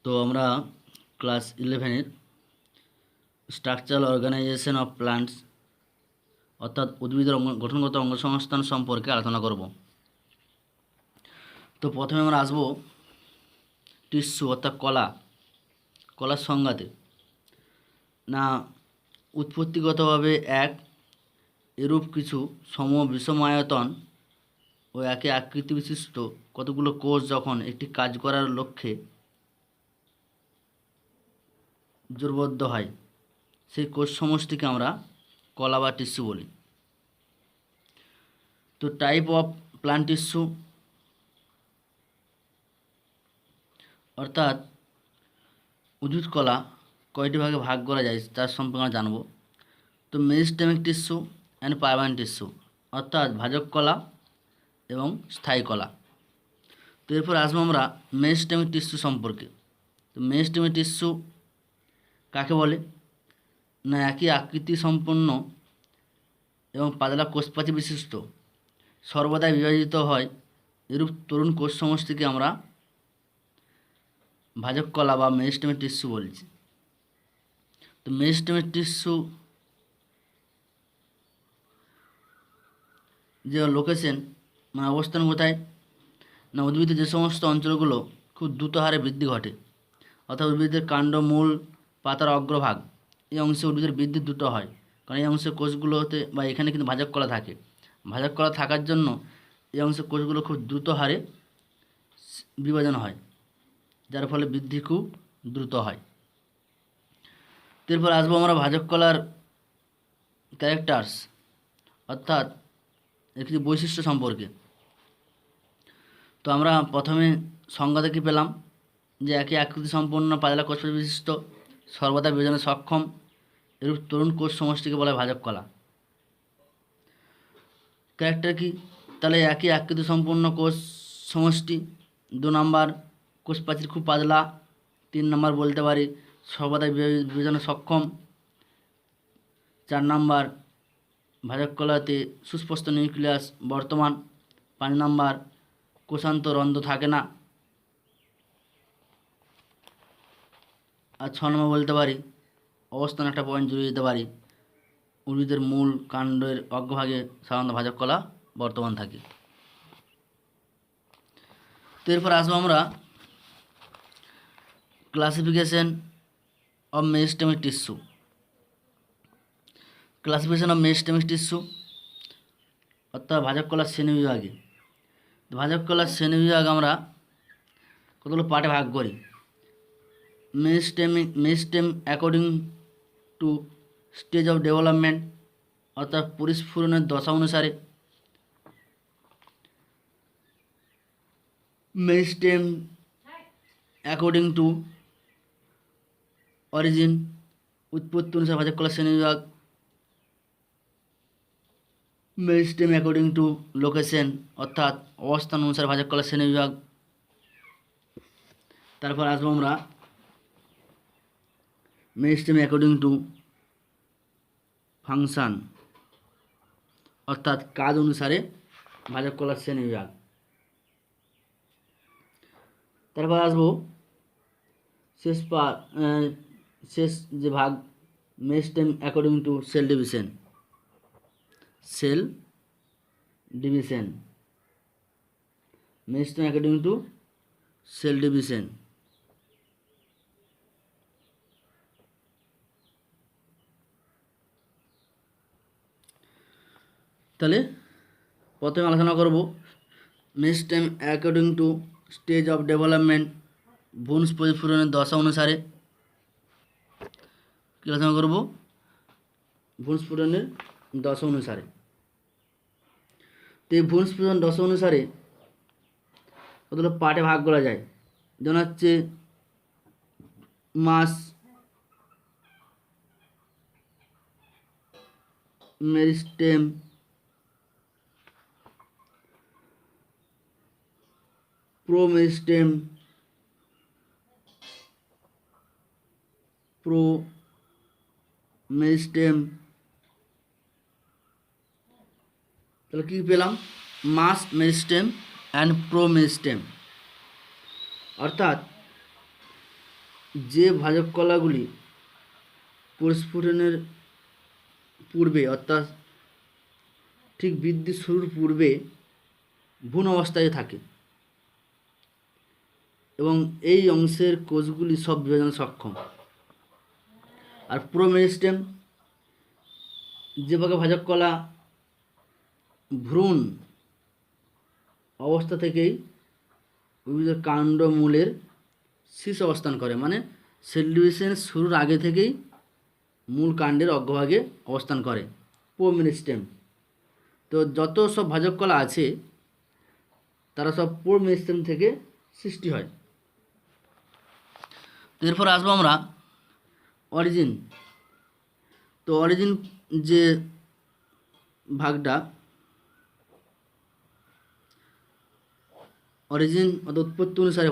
তো আমরা ক্লাস 11-এর স্ট্রাকচারাল অর্গানাইজেশন অফ প্লান্টস অর্থাৎ উদ্ভিদের গঠনগত অঙ্গসংস্থান সম্পর্কে আলোচনা করব। তো প্রথমে আমরা আসব টিস্যু অর্থাৎ কলার সংজ্ঞাতে। না, উৎপত্তিগতভাবে এক এরূপ কিছু বিষম আয়তন ও একই আকৃতি বিশিষ্ট কতগুলো কোষ যখন একটি কাজ করার লক্ষ্যে জোরবদ্ধ হয়, সেই কোষ সমষ্টিকে আমরা কলা বা টিস্যু বলি। তো টাইপ অফ প্লান্ট টিস্যু অর্থাৎ উদ্ভিদ কলা কয়টি ভাগে ভাগ করা যায় তার সম্পর্কে আমরা জানব। তো মেরিস্টেমিক টিস্যু অ্যান্ড পার্মানেন্ট টিস্যু অর্থাৎ ভাজক কলা এবং স্থায়ী কলা। তো এরপর আসবো আমরা মেরিস্টেমিক টিস্যু সম্পর্কে। তো মেরিস্টেমিক টিস্যু কাকে বলে? না, একই আকৃতি সম্পন্ন এবং পাতলা কোষপ্রাচী বিশিষ্ট সর্বদাই বিভাজিত হয় এরূপ তরুণ কোষ সমষ্টিকে আমরা ভাজক কলা বা মেরিস্টেমিক টিস্যু বলছি। তো মেরিস্টেমিক টিস্যু যে লোকেশন মানে অবস্থান কোথায়? না, উদ্ভিদের যে সমস্ত অঞ্চলগুলো খুব দ্রুত হারে বৃদ্ধি ঘটে, অর্থাৎ উদ্ভিদের কাণ্ড, মূল, পাতার অগ্রভাগ, এই অংশে উদ্ভিদের বৃদ্ধি দ্রুত হয়, কারণ এই অংশের কোষগুলোতে বা এখানে কিন্তু ভাজক কলা থাকে। ভাজক কলা থাকার জন্য এই অংশের কোষগুলো খুব দ্রুত হারে বিভাজন হয়, যার ফলে বৃদ্ধি খুব দ্রুত হয়। এরপর আসবো আমরা ভাজক কলার ক্যারেক্টার্স অর্থাৎ এর কিছু বৈশিষ্ট্য সম্পর্কে। তো আমরা প্রথমে সংজ্ঞা থেকে পেলাম যে একই আকৃতি সম্পন্ন পাতলা কোষ বিশিষ্ট সর্বদা বিভাজনে সক্ষম এরূপ তরুণ কোষ সমষ্টিকে বলা হয় ভাজক কলা। ক্যারেক্টার কি? তাহলে একই আকৃতি সম্পন্ন কোষ সমষ্টি। 2 নম্বর, কোষ প্রাচীর খুব পাতলা। 3 নম্বর বলতে পারি সর্বদা বিভাজনে সক্ষম। 4 নম্বর, ভাজক কলাতে সুস্পষ্ট নিউক্লিয়াস বর্তমান। 5 নম্বর, কোষান্ত রন্ধ্র থাকে না। আর 6 নম্বর বলতে পারি অবস্থান একটা পয়েন্ট জুড়ে দিতে পারি উদ্ভিদের মূল কাণ্ডের অগ্রভাগে সাধারণত ভাজক কলা বর্তমান থাকে। তো এরপর আসবো আমরা classification of meristematic tissue. Classification of meristematic tissue অর্থাৎ ভাজক কলার শ্রেণীবিভাগে। ভাজক কলার শ্রেণীবিভাগ আমরা কতগুলো পার্টে ভাগ করি। Meristem according to stage of development অর্থাৎ পরিস্ফুরণের দশা অনুসারে। মেরিস্টেম অ্যাকর্ডিং টু অরিজিন উৎপত্তি অনুসারে ভাজক কলার শ্রেণীবিভাগ। মেরিস্টেম অ্যাকর্ডিং টু লোকেশন অর্থাৎ অবস্থান অনুসারে ভাজক কলার শ্রেণীবিভাগ। তারপর আসবো আমরা মেরিস্টেম অ্যাকর্ডিং টু ফাংশন অর্থাৎ কাজ অনুসারে ভাজক কলার শ্রেণীবিভাগ। তারপর আসবো শেষ যে ভাগ meristem according to cell division. Meristem according to cell division. তাহলে প্রথমে আলোচনা করব meristem according to stage of development ভ্রূণ পরিস্ফুরণের দশা অনুসারে। কী আলোচনা করব? ভ্রূণ স্ফুরণের দশা অনুসারে। তো এই ভ্রূণ স্ফুরণ দশা অনুসারে কতগুলো পার্টে ভাগ করা যায়, যেমন হচ্ছে মাস, মেরিস্টেম, প্রোমেরিস্টেম, তাহলে কী পেলাম? মাস, মেরিস্টেম অ্যান্ড প্রোমেরিস্টেম। অর্থাৎ যে ভাজক কলাগুলি পরিস্ফুটনের পূর্বে অর্থাৎ ঠিক বৃদ্ধি শুরুর পূর্বে ভ্রূণ অবস্থায় থাকে এবং এই অংশের কোষগুলি সব বিভাজনে সক্ষম। আর প্রোমেরিস্টেম যে ভাগে ভাজক কলা ভ্রূণ অবস্থা থেকেই উদ্ভিদের কাণ্ড মূলের শীর্ষ অবস্থান করে, মানে সেল ডিভিশন শুরুর আগে থেকেই মূল কাণ্ডের অগ্রভাগে অবস্থান করে প্রোমেরিস্টেম। তো যত সব ভাজক কলা আছে তারা সব প্রোমেরিস্টেম থেকে সৃষ্টি হয়। এরপর আসবো আমরা অরিজিন। তো অরিজিন যে ভাগটা, অরিজিন অর্থাৎ উৎপত্তি অনুসারে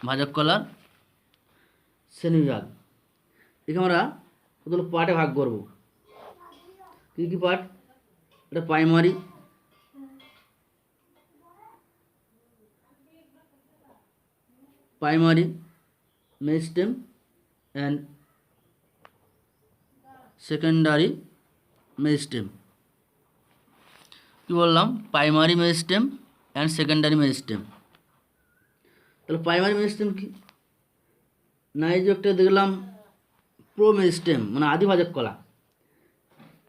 ভাজক কলার শ্রেণীবিভাগ। এখানে আমরা কতগুলো পার্টে ভাগ করব। কী কী পার্ট? এটা primary, meristem and secondary meristem. কী বললাম? Primary meristem and secondary meristem. তাহলে প্রাইমারি মেরিস্টেম কি না? এই যে একটা দেখলাম প্রোমেরিস্টেম, মানে আদিভাজক কলা।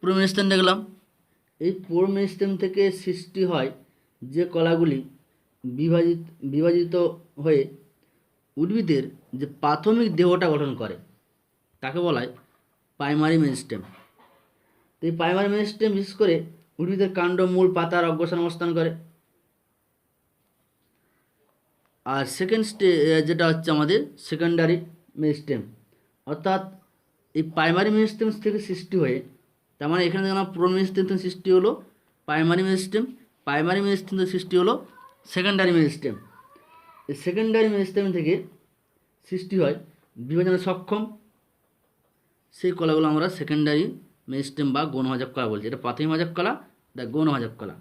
প্রোমেরিস্টেম দেখলাম, এই প্রোমেরিস্টেম থেকে সৃষ্টি হয় যে কলাগুলি বিভাজিত হয়ে উদ্ভিদের যে প্রাথমিক দেহটা গঠন করে তাকে বলা হয় প্রাইমারি মেরিস্টেম। তো এই প্রাইমারি মেরিস্টেম বিশেষ করে উদ্ভিদের কাণ্ড, মূল, পাতার অগ্রসনে অবস্থান করে। আর সেকেন্ড যেটা হচ্ছে আমাদের সেকেন্ডারি মেরিস্টেম, অর্থাৎ এই প্রাইমারি মেরিস্টেম থেকে সৃষ্টি হয়ে, তার মানে এখানে দেখলাম প্রোমেরিস্টেম থেকে সৃষ্টি হলো প্রাইমারি মেরিস্টেম, থেকে সৃষ্টি হলো সেকেন্ডারি মেরিস্টেম। এই সেকেন্ডারি মেরিস্টেম থেকে সৃষ্টি হয় বিভাজনে সক্ষম সেই কলাগুলো আমরা সেকেন্ডারি মেরিস্টেম বা গৌণভাজক কলা বলছি। এটা প্রাথমিক ভাজক কলা, এটা গৌণভাজক কলা।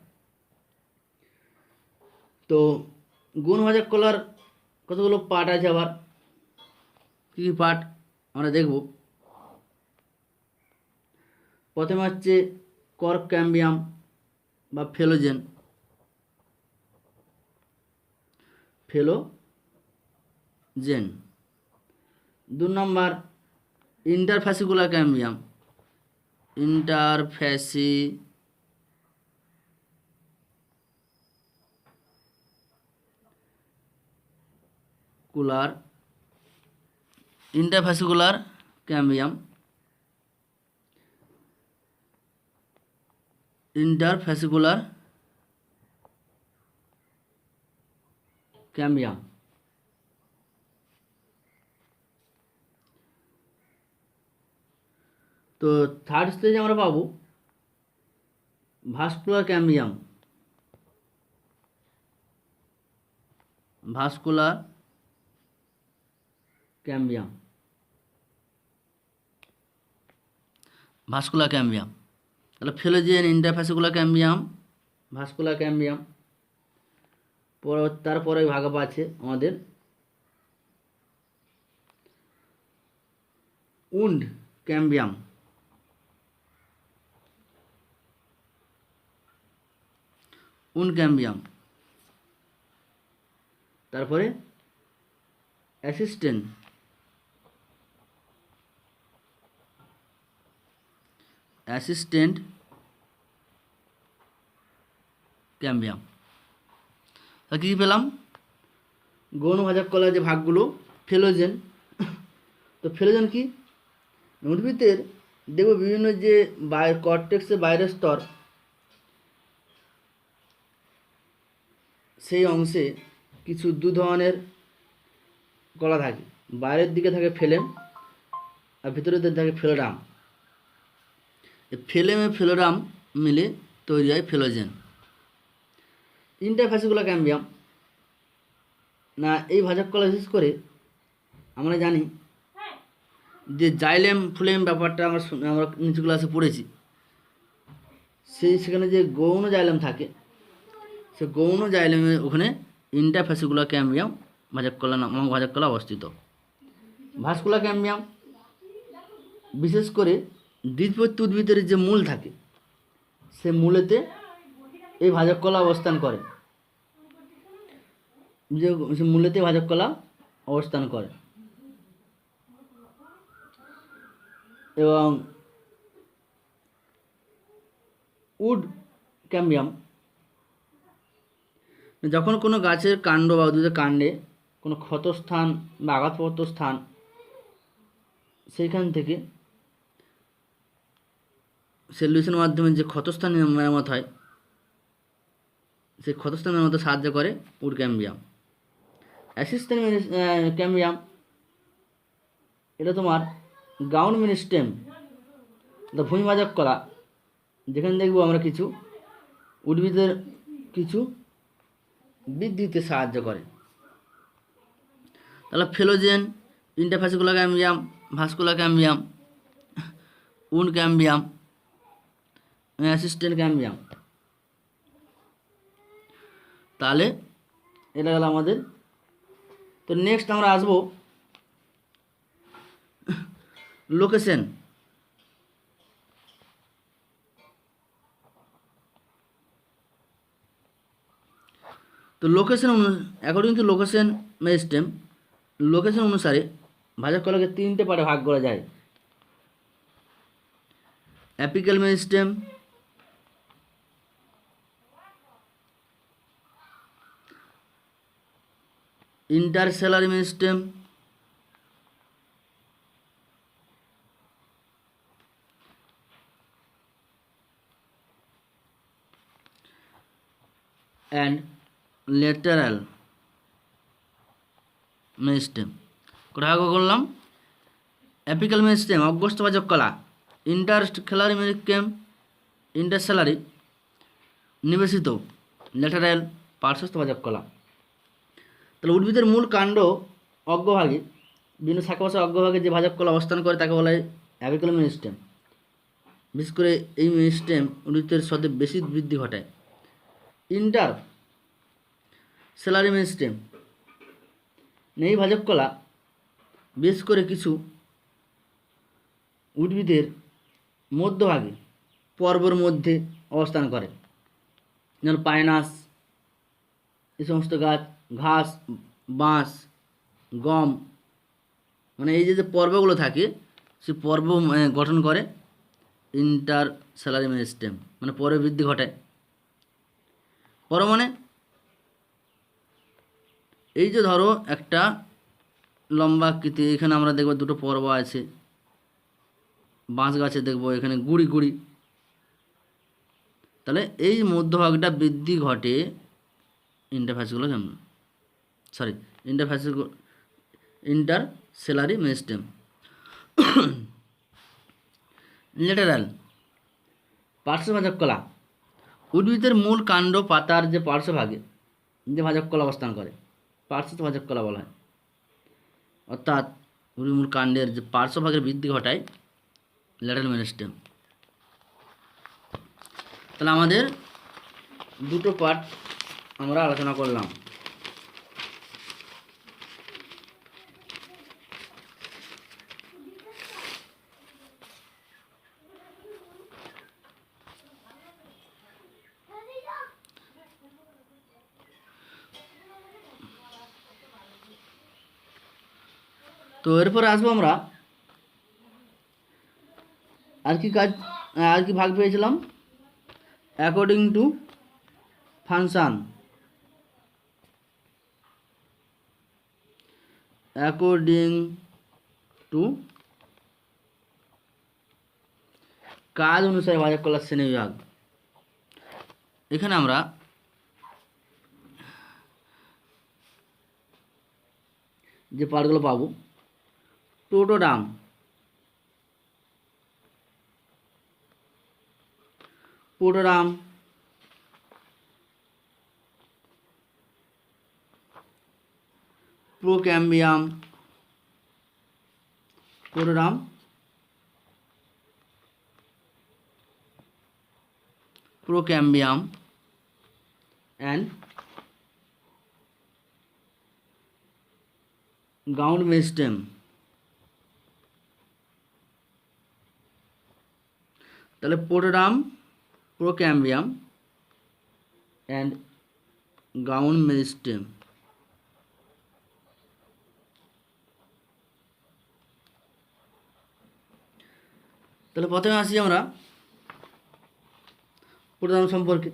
তো গৌণভাজক কলার কতগুলো পার্ট আছে, আবার কী কী পার্ট আমরা দেখব। প্রথমে হচ্ছে কর্ক ক্যাম্বিয়াম বা ফেলোজেন, 2 নম্বর ইন্টারফ্যাসিকুলার ক্যাম্বিয়াম, ইন্টারফ্যাসিকুলার ক্যাম্বিয়াম, তো থার্ড স্টেজে আমরা পাবো ভাস্কুলার ক্যাম্বিয়াম, তাহলে ফেলোজেন, ইন্টারফ্যাসিকুলার ক্যাম্বিয়াম, ভাস্কুলার ক্যাম্বিয়াম। তারপরে ভাগ আছে আমাদের উন্ড ক্যাম্বিয়াম, তারপরে অ্যাসিস্ট্যান্ট ক্যাম্বিয়াম। কী কী পেলাম? গৌণভাজক কলার যে ভাগগুলো, ফেলোজেন। তো ফেলোজেন কি? উদ্ভিদের দেখব বিভিন্ন যে কর্টেক্সের বাইরের স্তর, সেই অংশে কিছু 2 ধরনের কলা থাকে। বাইরের দিকে থাকে ফেলেম আর ভিতরের দিকে থাকে ফেলোরাম। ফেলোরাম মিলে তৈরি হয় ফেলোজেন। ইন্টারফ্যাসিকুলার ক্যাম্বিয়াম না, এই ভাজক কলা বিশেষ করে আমরা জানি যে জাইলেম ফুলেম ব্যাপারটা আমরা নিচু ক্লাসে পড়েছি। সেখানে যে গৌণ জাইলেম থাকে, সে গৌণ জাইলেমের ওখানে ইন্টারফ্যাসিকুলার ক্যাম্বিয়াম ভাজক কলা নামক ভাজক কলা অবস্থিত। ভাস্কুলা ক্যাম্বিয়াম বিশেষ করে দ্বিবীজপত্রী উদ্ভিদের যে মূল থাকে সে মূলেতে এই ভাজক কলা অবস্থান করে, যে মূলেতে ভাজক কলা অবস্থান করে। এবং উড ক্যাম্বিয়াম যখন কোনো গাছের কাণ্ড বা উদ্ভিদের কাণ্ডে কোনো ক্ষতস্থান বা আঘাতপ্রাপ্ত স্থান, সেইখান থেকে সেলুলেশনের মাধ্যমে যে ক্ষতস্থান মেরামত হয়, সেই ক্ষতস্থান মেরামতে সাহায্য করে উড ক্যাম্বিয়াম। অ্যাসিস্ট্যান্ট ক্যাম্বিয়াম এটা তোমার গ্রাউন্ড মেরিস্টেম, ভূমিভাজক কলা, যেখানে দেখবো আমরা কিছু উদ্ভিদের কিছু বৃদ্ধিতে সাহায্য করে। তাহলে phellogen, interfascicular cambium, vascular cambium, wood cambium, assistant cambium. তাহলে এটা গেল আমাদের। তো নেক্সট আমরা আসবো লোকেশন। তো location according to location meristem, location অনুসারে ভাজক কলাকে তিনটে পার্টে ভাগ করা যায়। Apical meristem, intercalary meristem, and lateral meristem. কোথায় করলাম? অ্যাপিক্যাল মেরিস্টেম অগ্রস্থ ভাজক কলা, ইন্টারসেলারি মেরিস্টেম ইন্টারসেলারি নিবেশিত, ল্যাটারাল পার্শ্বস্থ ভাজক কলা। তাহলে উদ্ভিদের মূল কাণ্ড অগ্রভাগে বিভিন্ন শাখা প্রশাখার অগ্রভাগে যে ভাজক কলা অবস্থান করে তাকে বলা হয় অ্যাপিক্যাল মেরিস্টেম। বিশেষ করে এই মেরিস্টেম উদ্ভিদের সদে বেশি বৃদ্ধি ঘটায়। ইন্টার সেলারি মেরিস্টেম, এই ভাজক কলা বিশেষ করে কিছু উদ্ভিদের মধ্যভাগে পর্বর মধ্যে অবস্থান করে, যেমন পাইনাস, এই সমস্ত গাছ, ঘাস, বাঁশ, গম, মানে এই যে পর্বগুলো থাকে সেই পর্ব গঠন করে ইন্টার সেলারি মেরিস্টেম, মানে পর্বে বৃদ্ধি ঘটায়। পর্ব মানে এই যে ধরো একটা লম্বা আকৃতি, এখানে আমরা দেখব দুটো পর্ব আছে, বাঁশ গাছে দেখব এখানে গুড়ি গুড়ি, তাহলে এই মধ্যভাগটা বৃদ্ধি ঘটে ইন্টারফ্যাসিকুলার ইন্টারসেলারি মেরিস্টেম। ল্যাটারাল পার্শ্বভাজক কলা, উদ্ভিদের মূল কাণ্ড পাতার যে পার্শ্বভাগে যে ভাজক কলা অবস্থান করে পার্শ্বস্থ ভাজক কলা বলা হয়, অর্থাৎ উদ্ভিদের মূল কাণ্ডের যে পার্শ্বভাগের বৃদ্ধি ঘটায় ল্যাটারাল মেরিস্টেম। তাহলে আমাদের দুটো পার্ট আমরা আলোচনা করলাম। তো এরপরে আসবো আমরা আর কি ভাগ পেয়েছিলাম, according to function, according to কাজ অনুসারে ভাজক কলার শ্রেণীবিভাগ। এখানে আমরা যে পার্টগুলো পাবো, টোটোডাম, protoderm, procambium, protoderm, procambium and ground meristem. তাহলে protoderm, procambium and ground meristem. তাহলে প্রথমে আসি আমরা পোটোডাম সম্পর্কে।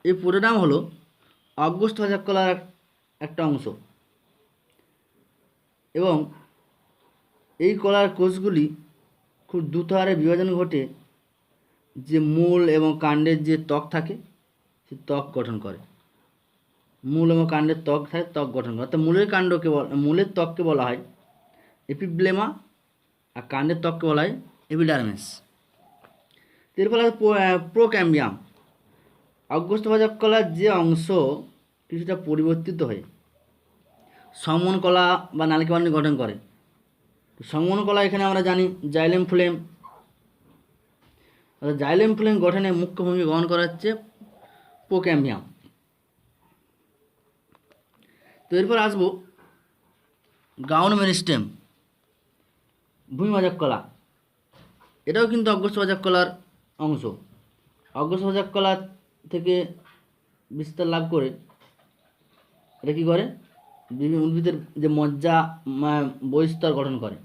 এই পোটোডাম হলো অগস্ট ভাজক কলার একটা অংশ এবং এই কলার কোষগুলি খুব দ্রুত হারে বিভাজন ঘটে যে মূল এবং কাণ্ডের যে ত্বক থাকে সে ত্বক গঠন করে। মূল এবং কাণ্ডের ত্বক থাকে, ত্বক গঠন করে। অর্থাৎ মূলের ত্বককে বলা হয় এপিব্লেমা আর কাণ্ডের ত্বককে বলা হয় এপিডার্মিস। এরপর প্রোক্যাম্বিয়াম, অগ্রস্তভাজক কলার যে অংশ কিছুটা পরিবর্তিত হয়ে সংবহন কলা বা নালিকাবন্ধনী গঠন করে। সংবহন কলা এখানে আমরা জানি জাইলেম ফ্লেম। জাইলেম ফ্লেম গঠনে মুখ্য ভূমিকা গ্রহণ করা হচ্ছে প্রোক্যাম্বিয়াম। তো এরপর আসবো গ্রাউন্ড মেরিস্টেম, ভূমিভাজক কলা। এটাও কিন্তু অগ্রস্তভাজক কলার অংশ। অগ্রস্তভাজক কলা থেকে বিস্তার লাভ করে এটা কী করে, বিভিন্ন উদ্ভিদের যে মজ্জা বহিস্তর গঠন করে।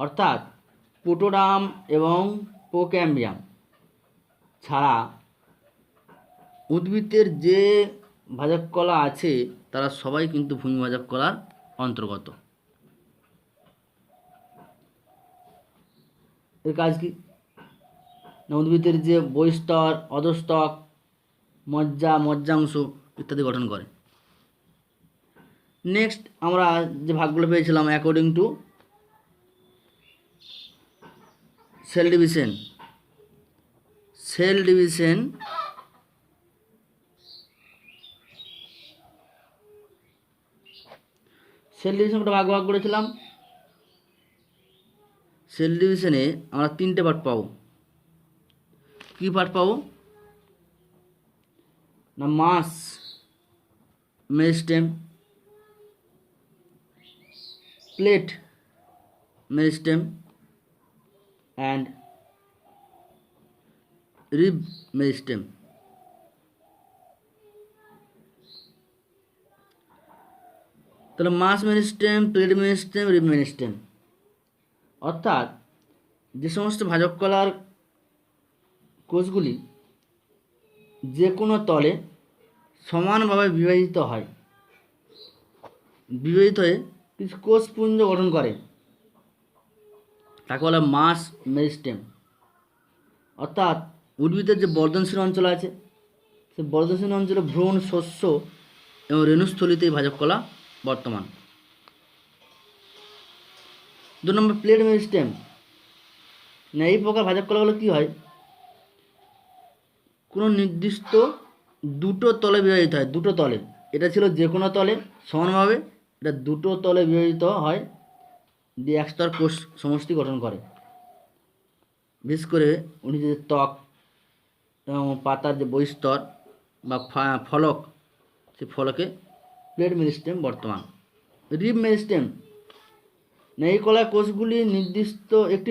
অর্থাৎ পোটোডাম এবং প্রোক্যাম্বিয়াম ছাড়া উদ্ভিদের যে ভাজক কলা আছে তারা সবাই কিন্তু ভূমিভাজক কলার অন্তর্গত। এর কাজ কি না, উদ্ভিদের যে বহিস্তর, অধস্তক, মজ্জাংশ ইত্যাদি গঠন করে। নেক্সট আমরা যে ভাগগুলো পেয়েছিলাম according to cell division. Cell division আমরা ভাগ করেছিলাম। সেল ডিভিশনে আমরা 3টে পার্ট পাবো। কী পার্ট পাবো না, mass meristem, plate meristem and rib meristem. তাহলে mass meristem, plate meristem, rib meristem অর্থাৎ যে সমস্ত ভাজক কলার কোষগুলি যে কোনো তলে সমানভাবে বিভাজিত হয়ে কিছু কোষপুঞ্জ গঠন করে তাকে বলা মাস মেরিস্টেম। অর্থাৎ উদ্ভিদের যে বর্ধনশীল অঞ্চল আছে সেই বর্ধনশীল অঞ্চলে ভ্রূণ, শস্য এবং রেণুস্থলিতে এই ভাজক কলা বর্তমান। 2 নম্বর প্লেট মেরিস্টেম। না, এই প্রকার ভাজক কলাগুলো কী হয়, কোনো নির্দিষ্ট দুটো তলে বিভাজিত হয়। দুটো তলে, এটা ছিল যে কোনো তলে সমানভাবে, এটা দুটো তলে বিভাজিত হয় দিয়ে একস্তর কোষ সমষ্টি গঠন করে। বিশেষ করে উদ্ভিদের ত্বক এবং পাতার যে বহিস্তর বা ফলক, সেই ফলকে প্লেট মেরিস্টেম বর্তমান। Rib meristem. না, এই কলার কোষগুলি একটি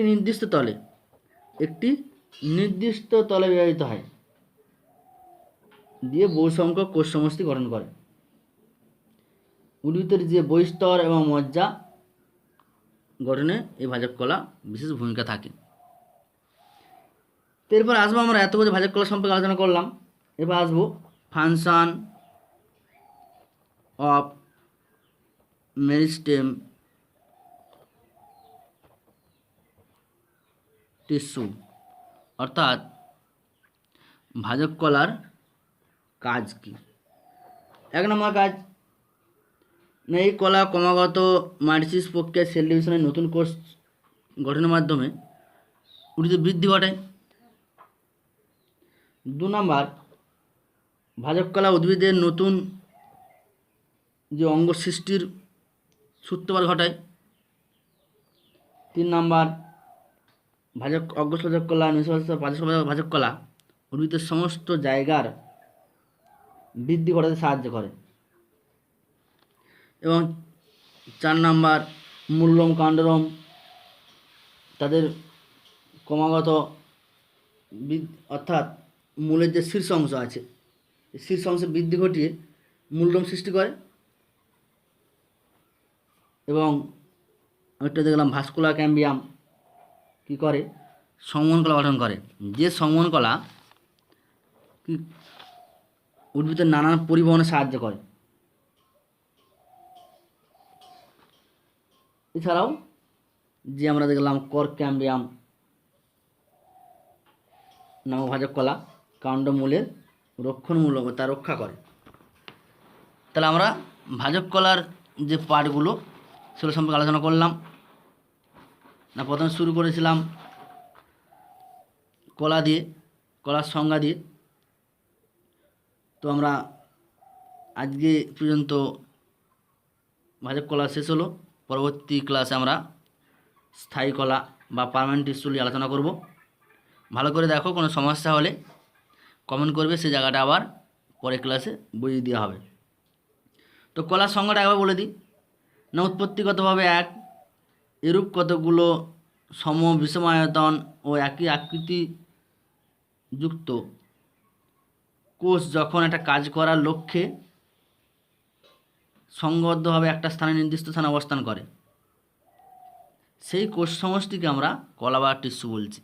নির্দিষ্ট তলে বিভাজিত হয় দিয়ে বহু সংখ্যক কোষ সমষ্টি গঠন করে। উদ্ভিদের যে বহিস্তর এবং মজ্জা গঠনে এই ভাজক কলা বিশেষ ভূমিকা থাকে। তো এরপর আসবো, আমরা এত কিছু ভাজক কলা সম্পর্কে আলোচনা করলাম। এবার আসবো ফাংশন অফ মেরিস্টেম টিস্যু, অর্থাৎ ভাজক কলার কাজ কি। 1 নম্বর কাজ না, এই কলা ক্রমাগত মাইটোসিস প্রক্রিয়া সেল ডিভিশনের নতুন কোষ গঠনের মাধ্যমে উদ্ভিদের বৃদ্ধি ঘটায়। 2 নম্বর ভাজক কলা উদ্ভিদের নতুন যে অঙ্গ সৃষ্টির সূত্রপাত ঘটায়। 3 নম্বর অগ্রভাজক কলা, ভাজক কলা উদ্ভিদের সমস্ত জায়গার বৃদ্ধি ঘটাতে সাহায্য করে। এবং 4 নাম্বার মূলরম কাণ্ডরম, তাদের ক্রমাগত অর্থাৎ মূলের যে শীর্ষ অংশ আছে এই শীর্ষ অংশে বৃদ্ধি ঘটিয়ে মূলরম সৃষ্টি করে। এবং একটা দেখলাম ভাস্কুলার ক্যাম্বিয়াম কী করে, সংবহন কলা গঠন করে। যে সংবহন কলা কি উদ্ভিদের নানান পরিবহনে সাহায্য করে। এছাড়াও যে আমরা দেখলাম কর্ক ক্যাম্বিয়াম নামক ভাজক কলা কাণ্ডমূলের রক্ষণমূলক তা রক্ষা করে। তাহলে আমরা ভাজক কলার যে পার্টগুলো সেগুলো সম্পর্কে আলোচনা করলাম। না প্রথমে শুরু করেছিলাম কলা দিয়ে, কলার সংজ্ঞা দিয়ে। তো আমরা আজকে পর্যন্ত ভাজক কলা শেষ হলো। পরবর্তী ক্লাসে আমরা স্থায়ী কলা বা পার্মানেন্ট টিস্যু নিয়ে আলোচনা করব। ভালো করে দেখো, কোনো সমস্যা হলে কমেন্ট করবে, সেই জায়গাটা আবার পরের ক্লাসে বুঝিয়ে দেওয়া হবে। তো কলার সংজ্ঞাটা একবার বলে দিই। না উৎপত্তিগতভাবে এক, এরূপ কতগুলো সম বিষমায়তন ও একই আকৃতি যুক্ত কোষ যখন একটা কাজ করার লক্ষ্যে সংঘবদ্ধভাবে একটা স্থানে নির্দিষ্ট স্থানে অবস্থান করে, সেই কোষ সমষ্টিকে আমরা কলা বা টিস্যু বলছি।